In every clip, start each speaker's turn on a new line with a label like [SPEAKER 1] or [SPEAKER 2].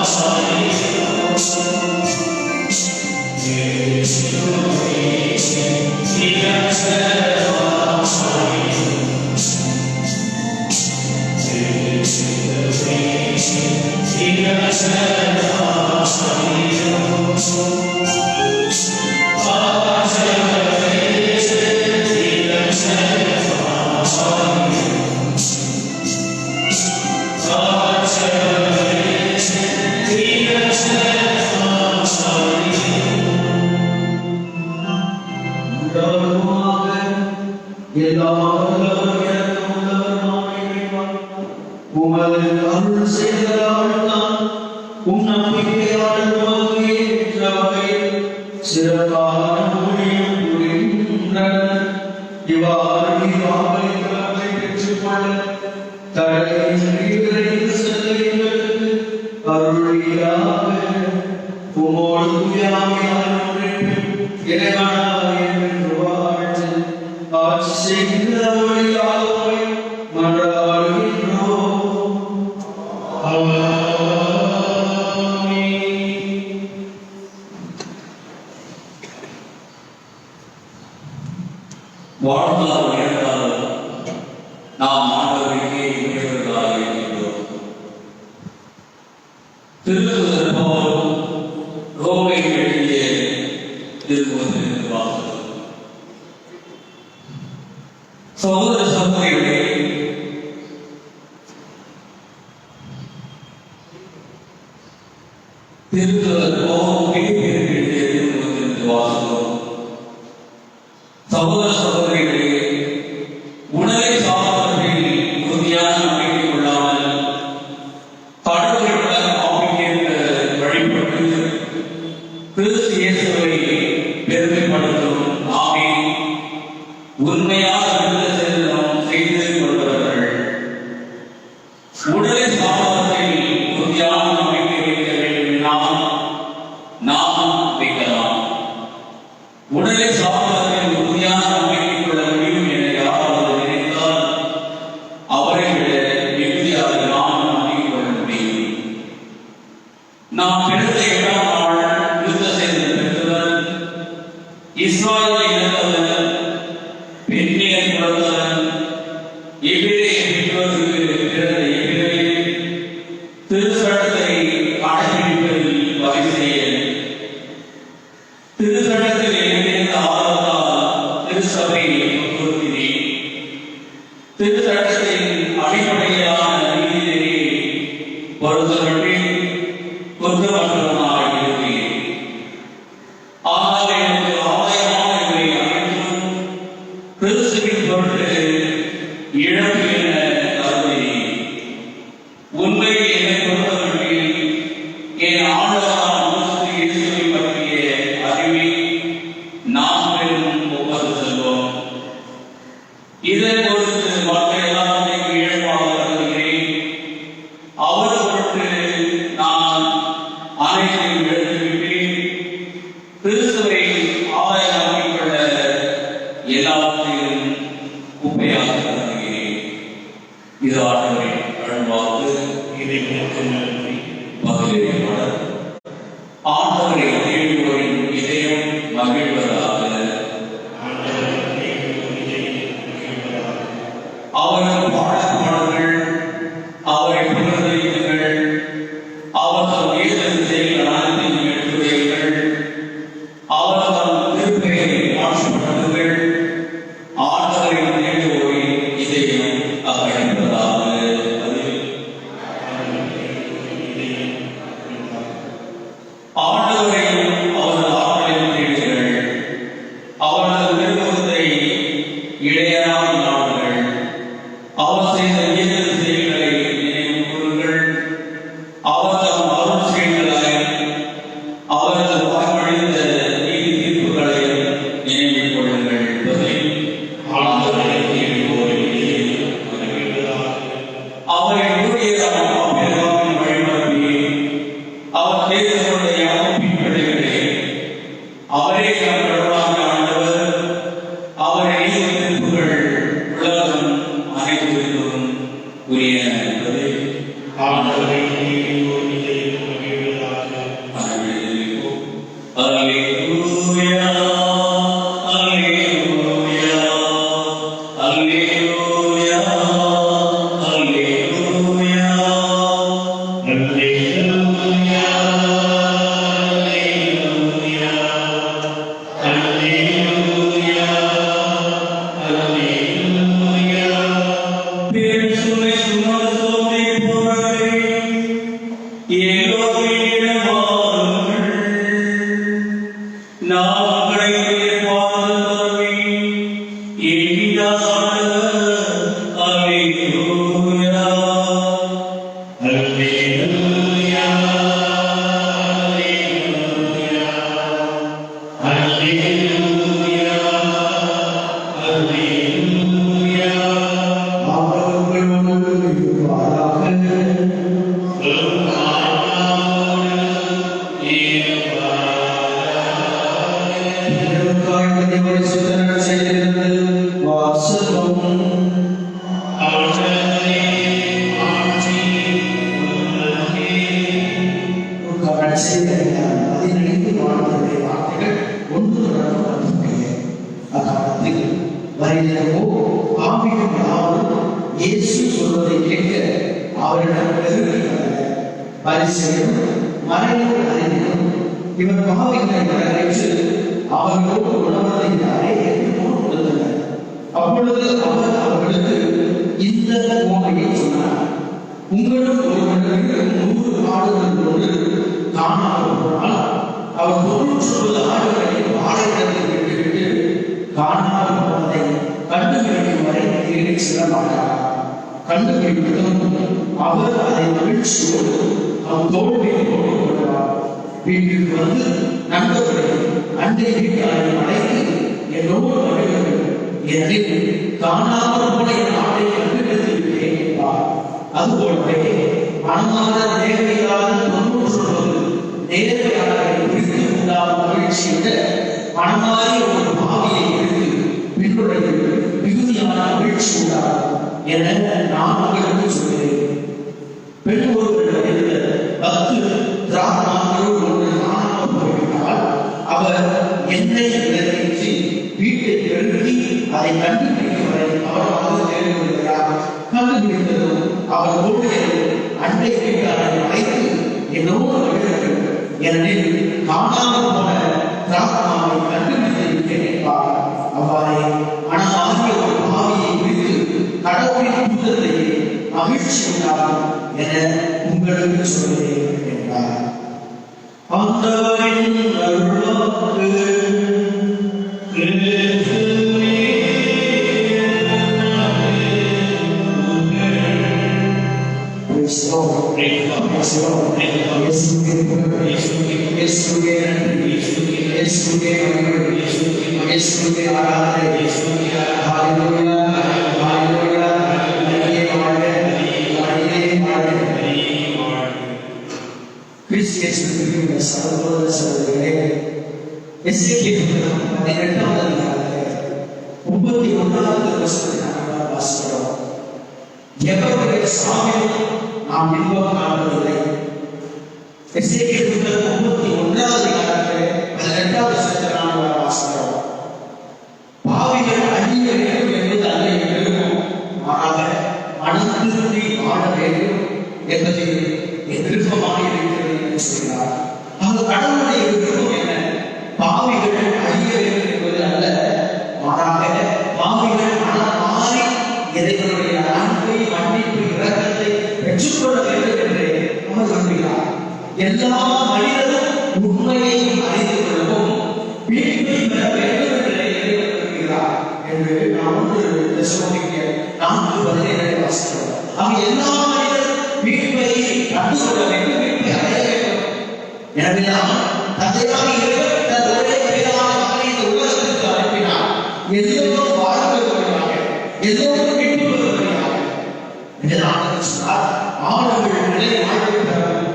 [SPEAKER 1] Sorry. இவர் பாவிகளை வரவேற்று அவர்களோடு உணவதையாரே கொடுத்தனர். அப்பொழுது அவர் அவர்களுக்கு இந்த உவமையை சொன்னார். உங்களுக்கு ஒருவனுக்கு 100 ஆடுகளோடு காணாமல் போனால் அவர் 99 ஆடுகளை பாலைவனத்தில் விட்டுவிட்டு காணாமல் போனதை கண்டுபிடிக்கும் வரை தேடி செல்ல மாட்டார். கண்டுபிடித்ததும் அவர் அதை மகிழ்ச்சியோடு அவர் தோல்வியை போட்டுக் கொள்வார். வீட்டிற்கு வந்து நண்பர்களை அண்டை வீட்டாரை அழைத்து என்னோடு வருகிறது, எனவே காணாமல் போன என் ஆடை கண்டுபிடித்து விட்டேன் என்பார். அதுபோலவே மனமான தேவையில்லாத 99 நேர்மையாளரை பிரித்து உண்டான மகிழ்ச்சியோட மனமாறி ஒரு பாவியை எடுத்து பின்னுடைய மிகுதியான மகிழ்ச்சி உண்டாகும் என நான் உங்களுக்கு சொல்கிறேன். பெண் ஒருவரிடம் 10 திராட்சைகளோடு ஒன்று காணாமல் போய்விட்டால் அவர் எண்ணெய் விளக்கேற்றி வீட்டை பெருக்கி அதை கண்டுபிடிக்கும் வரை அவராக தேடி வருகிறார். கண்டுபிடித்ததும் அவர் ஊழியர்கள் அண்டை வீட்டாரை அழைத்து என்னோடு வருகிறது, ஏனெனில் காணாமல் போன திராட்சையை கண்டுபிடித்து விட்டேன் என்பார். அவ்வாறே மனமாகிய ஒரு பாவியை குறித்து கடவுளின் தூதத்தையே மகிழ்ச்சி உண்டாகும் என உங்களுக்கு சொல்கிறேன் என்றார். ஆண்டவரின் அருள்வாக்கு. நாம் இன்பம் காண்பதில்லை. எசேக்கியேல் 31வது அதிகாரத்திலே 18வது வசனத்தை நாம் வாசிக்கிறோம். பாவிகள் அழிய வேண்டும் என்பது அல்ல என்றும், மாறாக மனம் திருந்தி வாழ வேண்டும் என்பது என் விருப்பமாக இருக்கிறது என்று சொல்கிறார். அது கடவுளுடைய விருப்பம் என்ன? பாவிகள் அழிய வேண்டும் என்பது அல்ல, மாறாக பாவிகள் மனம் மாறி இறைவனுடைய அன்பை, மன்னிப்பு, இரக்கத்தை பெற்றுக்கொள்ள வேண்டும் என்று அவர் விரும்புகிறார். எல்லா மனிதரும் உண்மையை அறிந்து கொள்ளவும் மீட்பை பெற வேண்டும் என்று இறைவன் விரும்புகிறார் என்று நாம் 1 தெசலோனிக்கேயர் 4:17 வாசிக்கிறோம். ஆக எல்லா மனிதரும் மீட்பை கண்டுகொள்ள வேண்டும், மீட்பை அடைய வேண்டும். எனவே தந்தையாக இறைவன் தன் ஒரே பேரான மகனை இந்த உலகத்திற்கு அனுப்பினார். எல்லோரும் வாழ்வதற்காக, எல்லோரும் மீட்பு பெறுவதற்காக. என்று சொன்னார், ஆண்டவர் நிலை வாழ்வை பெறவும்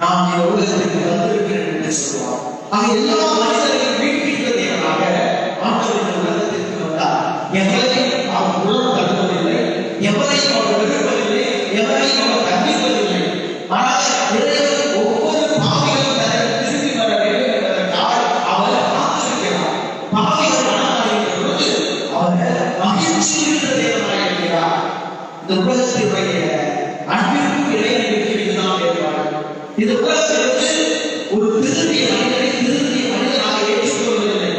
[SPEAKER 1] நாம் இந்த உலகத்திற்கு வந்திருக்கிறேன் என்று சொல்வார். ஆக எல்லா மனிதரையும் மீட்பிப்பதற்காக ஆண்டவர் இந்த உலகத்திற்கு வந்தார். எவரையும் அவர் உணர்வு தருவதில்லை, எவரையும் அவர் வெறுப்பதில்லை, எவரையும் அவர் கண்டிப்பதில்லை. ஆனால் இறைவன் ஒவ்வொரு பாவிகளும் திரும்பி வர வேண்டும் என்பதற்காக அவர் காத்திருக்கிறார். பாவிகள் மனமாகின்ற பொழுது அவர் மகிழ்ச்சி இருக்கிற தேவனாக இருக்கிறார். இந்த உலகத்தினுடைய அன்பிற்கும் இறைவனுக்கு இதுதான் ஏற்பாடு. இந்த உலகத்திற்கு ஒரு திருந்திய மனிதனை திருந்திய மனிதனாக ஏற்றுக்கொள்வதில்லை.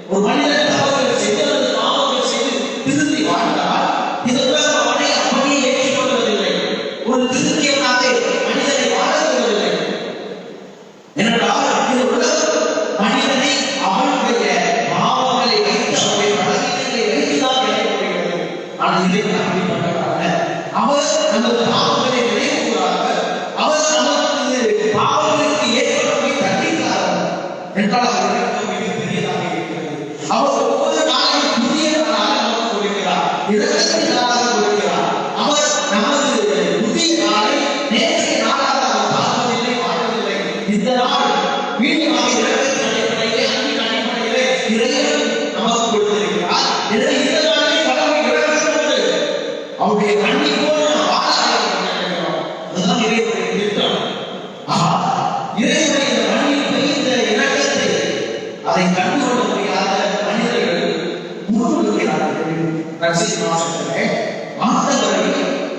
[SPEAKER 1] ஒரு மனிதன் தவறுகள் செய்து அல்லது பாவங்கள் செய்து திருந்தி வாழ்ந்தால் இந்த உலகம் அவனை அப்படியே ஏற்றுக்கொள்வதில்லை. ஒரு திருந்தியவனாக மனிதனை வாழ வருவதில்லை. மீண்டுமாக இரக்கத்தின் அடிப்படையிலே அன்பின் அடிப்படையிலே இறைவன் நமக்கு கொடுத்திருக்கிறார். எனவே இந்த நாளிலே கடவுள் இரக்கத்தோடு அவருடைய மன்னிப்போடு நாம் வாழ வேண்டும். அதுதான் இறைவனுடைய திட்டம். இறைவனுடைய மன்னிப்பை, இந்த இரக்கத்தை அதை கண்டுகொள்ள முடியாத மனிதர்கள் முன்னிறுக்கிறார்கள். ரட்சிப்பு மாசத்திலே ஆண்டவரை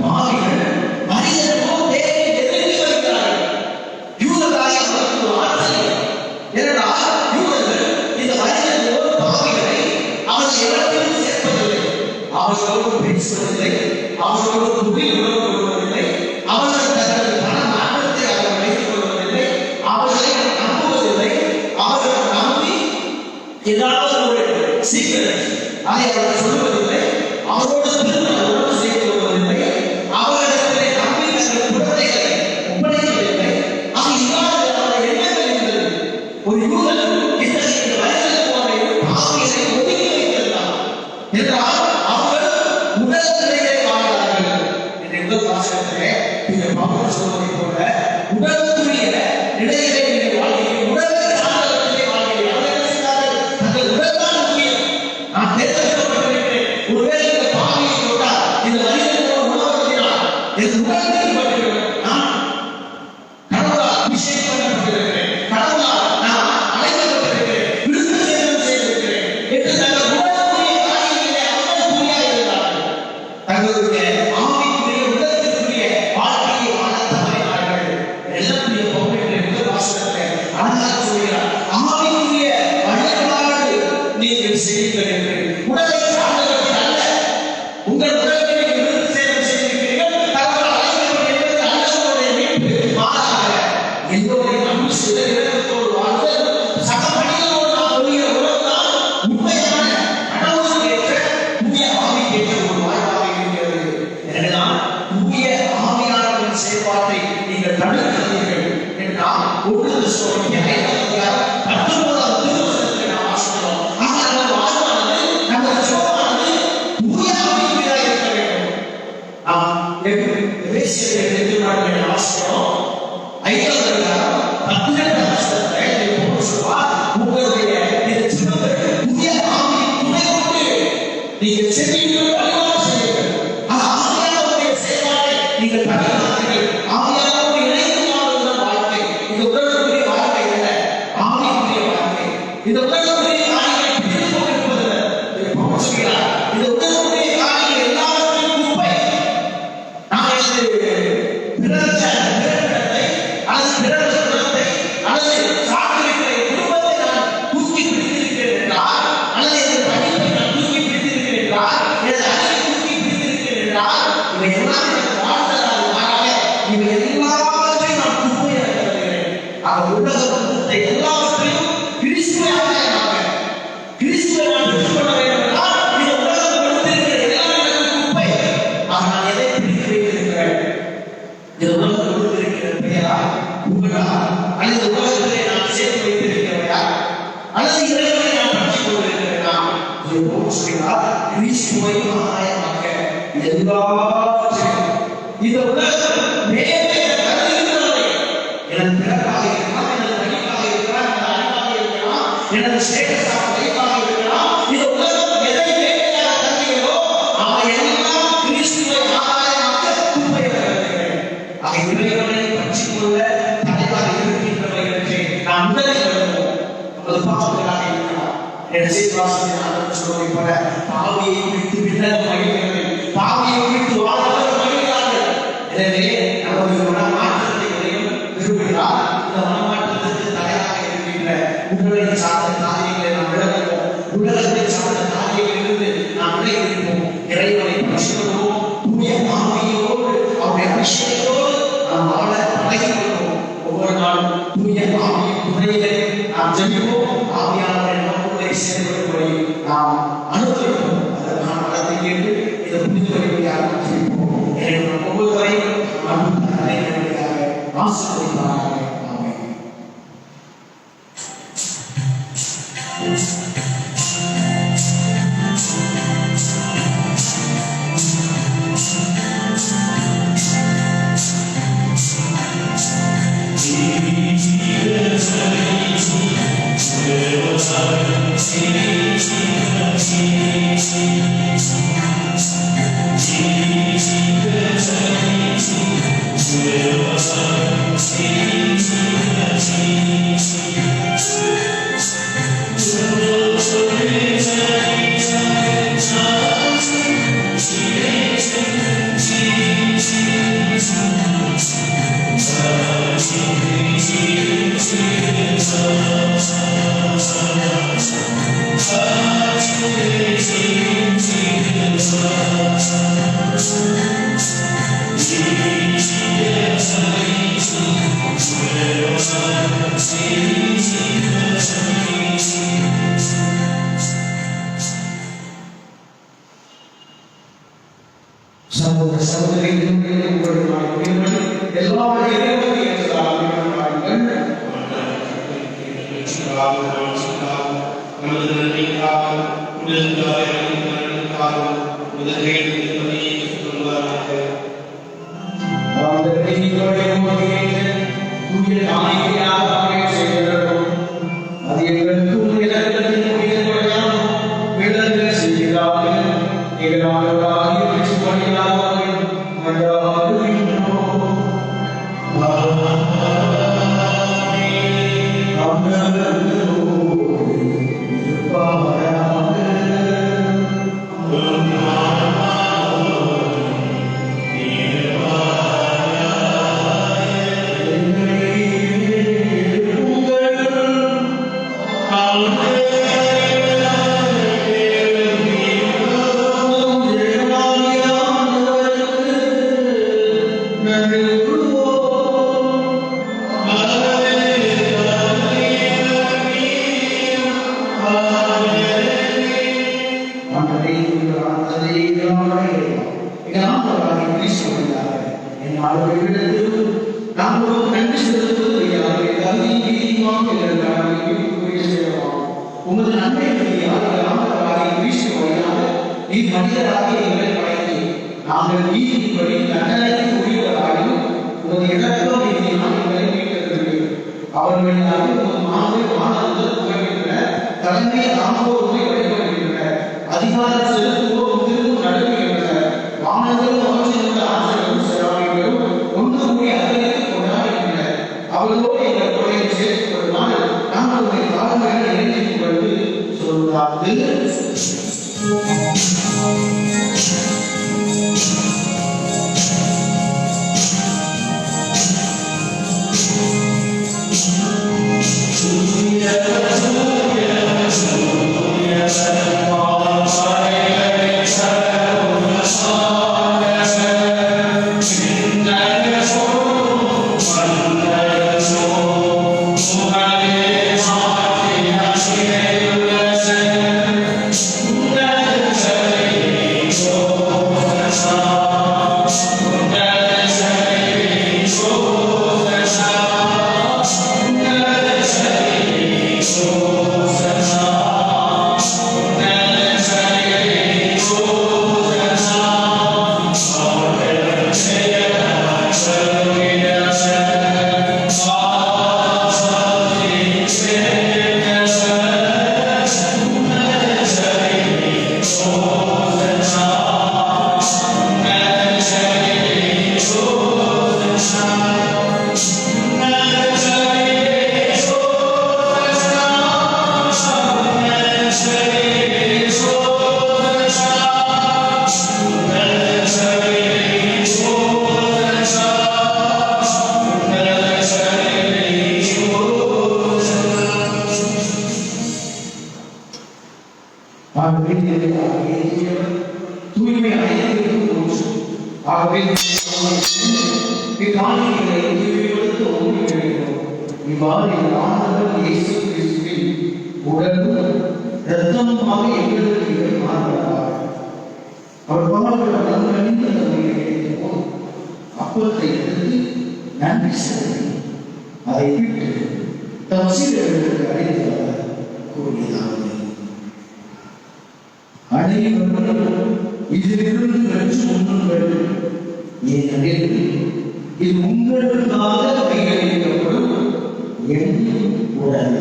[SPEAKER 1] பாவிகள் மனிதர் போல் தேடி எதிர்த்து வருகிறார்கள். யூதராய் அவருக்கு வார்த்தை என்றால் யூதர்கள் இந்த மனிதர் போல் பாவிகளை அவர்கள் இடத்தில் சேர்ப்பதில்லை, அவர்களோடு பேசுவதில்லை, அவர்களோடு துணி உணவு கொள்வதில்லை, அவர்கள் தங்கள் பண நாட்டத்தை அவர்கள் வைத்துக் கொள்வதில்லை, அவர்களை நம்புவதில்லை. அவர்கள் நம்பி ஏதாவது ஒரு சீக்கிரம் அதை அவர்கள் சொல்லுவதில்லை, அவரோடு திருமணம் செய்து கொள்வதில்லை, அவர்களிடத்திலே நம்பி தங்கள் குழந்தைகளை ஒப்படைக்கவில்லை. அது இல்லாத அவருடைய எண்ணங்கள் இருந்தது. ஒரு யூதன் இத்தகைய வயதில் போன பாவிகளை ஒதுக்கி வைத்திருந்தார் என்றால் அவர்கள் உடல்நிலையை வாழ்ந்தார்கள். எங்கள் வாசகத்திலே பவுல் சொல்வதை போல உடலுக்குரிய நிலையிலே நீங்கள் வாழ்கிறீர்கள், உடலை சார்ந்தவற்றிலே வாழ்கிறீர்கள். அவர்கள் என்ன செய்தார்கள்? தங்கள் உடல் தான் முக்கியம். நான் தேர்ந்தெடுக்கப்பட்டிருக்கிறேன். ஒருவேளை இந்த பாவியை தொட்டால் இந்த மனிதனோட உணவருந்தினால் என் உடல் நீக்கப்பட்டிருக்கிறேன். நான் கடவுளால் அபிஷேகம் பண்ணப்பட்டிருக்கிறேன், கடவுளால் நான் அழைக்கப்பட்டிருக்கிறேன், விருது சேதம் செய்திருக்கிறேன் என்று தங்கள் உடலுக்குரிய காரியங்களிலே அவர்கள் குறியாக இருந்தார்கள். தங்களுடைய ஆவிக்குரிய உடலுக்குரிய வாழ்க்கையை வாழ தவறினார்கள். எல்லாருடைய பவுலிலே முதல் வாசகத்திலே அழகாக சொல்கிறார், ஆவிக்குரிய வழிபாடு நீங்கள் செய்யுங்கள் என்று. உடலை சார்ந்தவர்கள் அல்ல, உங்கள் உடலை விருது சேதம் செய்திருக்கிறீர்கள், கடவுள் அழைக்கப்பட்ட என்பது அல்ல உங்களுடைய மீட்பு. மாறாக எல்லோரையும் நம்பி சில இரக்கத்தோடு வாழ்தல், சக மனிதனோடு நாம் கொள்கிற உறவுதான் உண்மையான கடவுளுக்கு ஏற்ற தூய ஆவிக்கேற்ற ஒரு வாய்ப்பாக இருக்கிறது. எனவேதான் தூய ஆவியானவரின் செயல்பாட்டை நீங்கள் தடுக்கிறீர்கள் என்று நாம் ஒன்று சொல்லிய 19வது திருவசனத்தில் நாம் வாசிக்கிறோம். ஆக நமது வாழ்வானது, நமது ஜெபமானது தூய ஆவிக்குரியதாக இருக்க வேண்டும். நாம் எபேசியர் திருநாளிலே வாசிக்கிறோம் 5வது அதிகாரம் 18வது வசனத்திலே பவுல் சொல்வார், உங்களுடைய இந்த ஜெபங்கள் தூய ஆவியின் துணை கொண்டு நீங்கள் செபியுங்கள், வழிபாடு செய்யுங்கள். ஆவியானவருடைய செயல்பாட்டை நீங்கள் தடுக்காதீர்கள். ஆவியானவரோடு இணைந்து வாழ்வதுதான் வாழ்க்கை. இந்த உடலுக்குரிய வாழ்க்கை அல்ல, ஆவிக்குரிய வாழ்க்கை. இந்த உடலுக்குரிய காரியங்களை பிடித்துக் கொண்டிருப்பதில்லை. பவுல் சொல்கிறார், இந்த உடலுக்குரிய காரியங்கள் எல்லாவற்றையும் குப்பை. நான் பிறந்த பிறப்பிடத்தை அல்லது பிறந்த குணத்தை அல்லது சார்ந்திருக்கிற குடும்பத்தை நான் தூக்கி பிடித்திருக்கிறேன் என்றால், அல்லது என் படிப்பை நான் தூக்கி பிடித்திருக்கிறேன் என்றால், என் அறிவை தூக்கி பிடித்திருக்கிறேன் என்றால், இவை எல்லாம் எனக்கு வாழ்ந்ததால் மாறாக இவை எல்லாவற்றையும் நான் குப்பையாக கருதுகிறேன். அவர் உலக பந்தத்தை எல்லாவற்றையும் கிறிஸ்துவாக கிறிஸ்துவை நான் பெற்றுக்கொள்ள வேண்டும் என்றால், இந்த உலகம் கொடுத்திருக்கிற எல்லாமே எனக்கு குப்பை. ஆக நான் எதை பிடித்து வைத்திருக்கிறேன்? இந்த உலகம் கொடுத்திருக்கிற பெயரா, புகழா, அல்லது உலகத்திலே நான் சேர்த்து வைத்திருக்கிறவையா, அல்லது இறைவனை நான் பற்றிக் கொண்டிருக்கிறேனா? பவுல் சொல்கிறார், கிறிஸ்துவை ஆதாயமாக்க எல்லாவற்றையும் இந்த உலகம் மேலே கருதுகிறவரை, எனது பிறப்பாக இருக்கலாம், எனது படிப்பாக இருக்கலாம், எனது அறிவாக இருக்கலாம், எனது ஸ்டேட்டஸாக லைஃபாக இருக்கலாம், இந்த உலகம் எதை மேலேயாக கருதுகிறதோ அவை எல்லாம் கிறிஸ்துவை ஆதாயமாக்க குப்பையாக கருதுகிறேன். ஆக இறைவனை பற்றிக் கொள்ள தடையாக இருக்கின்றவைகளுக்கு நாம் முதலில் வருவோம். நமது பாவங்களாக இருக்கலாம். என் சீர்வாசனை ஆண்டவர் சொல்வதை போல பாவியை விட்டு விண்ணகம் மகிழ்கிறது, பாவியை விட்டு வாழ்வதற்கு மகிழ்கிறார்கள். எனவே நமது மனமாற்றத்தை விரும்புகிறார். இந்த மனமாற்றத்திற்கு தடையாக இருக்கின்ற உடலை சார்ந்த காரியங்களை நாம் விளக்குவோம். உலகத்தை சார்ந்த காரியங்களிலிருந்து நாம் விலகியிருப்போம். இறைவனை பற்றிக் கொள்வோம். தூய ஆவியோடு அவருடைய அபிஷேகத்தோடு நாம் வாழ பழகிக் கொள்வோம். ஒவ்வொரு நாளும் தூய ஆவியின் துணையிலே நாம் ஜெபிப்போம். ஆவியானவரை நமக்குள்ளே செயல்படும்படி நாம் அனுபவிப்போம். அதற்கான வளத்தை கேட்டு இதை புரிந்து கொள்வதாக ஜெபிப்போம். எனவே ஒவ்வொருவரையும் ஆசீர்வதிப்பாராக. ஆமென். Jesus. சகோதர சகோதரிகளுடைய உமது நன்மை நீ மனிதராக எங்களை படைத்து நாங்கள் நீதிப்படி தண்டனைக்கு உரியவராயும் உமது இடத்தோ நீதியாக எங்களை மீட்டெடுக்கிறீர்கள். அவர்களின் உமது மாநில மாணவர்கள் புகழ்கின்றன, தலைமை ஆம்போருமை வழிபடுகின்றன, அதிகாரம் செலுத்துவோர் திரும்ப நடுங்குகின்றனர், மாணவர்கள் அவற்றிலுள்ள ஆசிரியர்களும் செலவாளிகளும் ஒன்று கூடி அதிகரித்து கொண்டாடுகின்றனர். அவர்களோடு எங்கள் கொலையை சேர்த்துக் கொள்ளுமாறு நாங்கள் உடைய காலங்களை இணைந்து கொண்டு சொல்கிறார்கள். தூய்மை அனைத்திற்கும் ஆகவே இவ்வாறு ஆண்டவர் இயேசு கிறிஸ்துவின் உடலும் இரத்தமுமாக எங்களுக்கு இவர் மாறுகிறார். அவர் பாவங்கள் கணிந்த தன்மையை அப்பத்தை எடுத்து நன்றி செலுத்தி அதை விட்டு தம் சீடர்களுக்கு அளித்தவர் கூறியதாவது: அனைவரும் இதிலிருந்து பெற்று உண்ணுங்கள், ஏனெனில் இது உங்களுக்காக கையளிக்கப்படும் என் உடல்.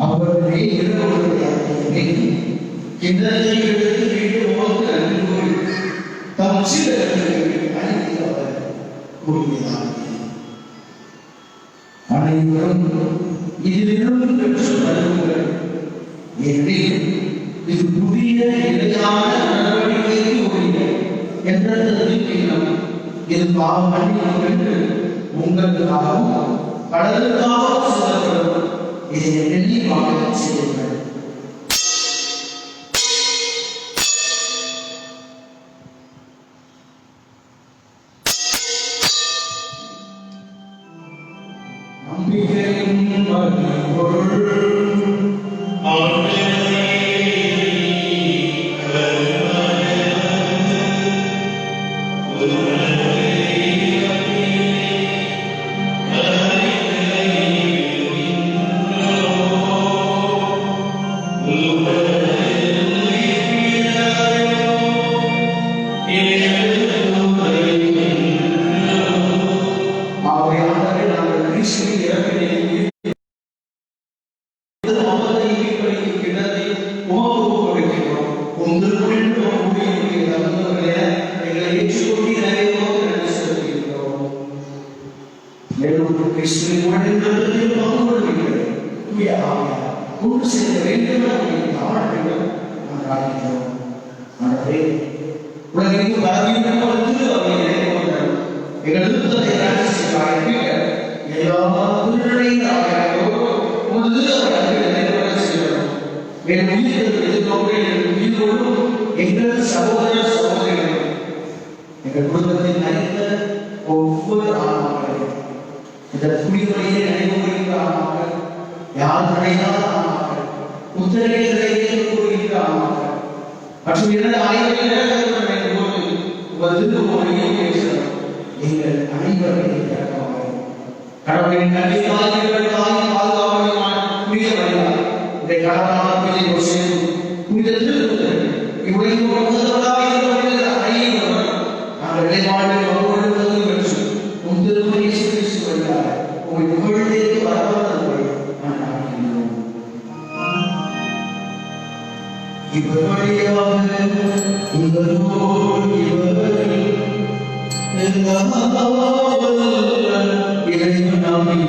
[SPEAKER 1] அவர்களே கிண்ணத்தை எடுத்து மீண்டும் உமக்கு நன்றி கூறி தம் சீடர்களுக்கு அளித்து அவர் கூறியதாவது: அனைவரும் இதிலிருந்து பெற்று வருங்கள், ஏனெனில் இது புதிய நிலையான நடவடிக்கைக்கு உரிய என்ற கிண்ணம். இது பாவ மன்னிப்பு என்று உங்களுக்காகவும் கடலுக்காகவும் சிதறப்படும். இதை எண்ணி வாங்க செய்யுங்கள். எங்கள் சகோதர சகோதரிகளை எங்கள் குடும்பத்தில் நடித்த ஒவ்வொரு ஆன்மாக்களையும் இந்த குடிமுறையை நினைவுகின்ற ஆன்மாக்கள், யார் நினைத்தால் ஆன்மாக்கள், புத்தகங்களை கூறுகின்ற ஆன்மாக்கள் மற்றும் இரண்டு ஆய்வுகள் எங்கள் அனைவரையும் கடவுளின் நன்றி பாதுகாப்பான புனித வழிபாடு இதை கடவுளாக புனித திருக்குறள் இவ்வுலகில் முதலாக அனைவரும் நாங்கள் இறைவாழ்வில் ஒவ்வொருவரும் பெற்று உன் திருமண இயேசு கிறிஸ்து வழியாக உங்கள் புகழ்ந்தேற்கு வரவழைப்பதை நான் காண்கின்றோம். இவர் வழியாக இவரோடு இவரில் இறைவன் நம்பிய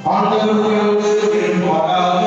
[SPEAKER 1] ஆண்டவரோடு இருப்பாராக.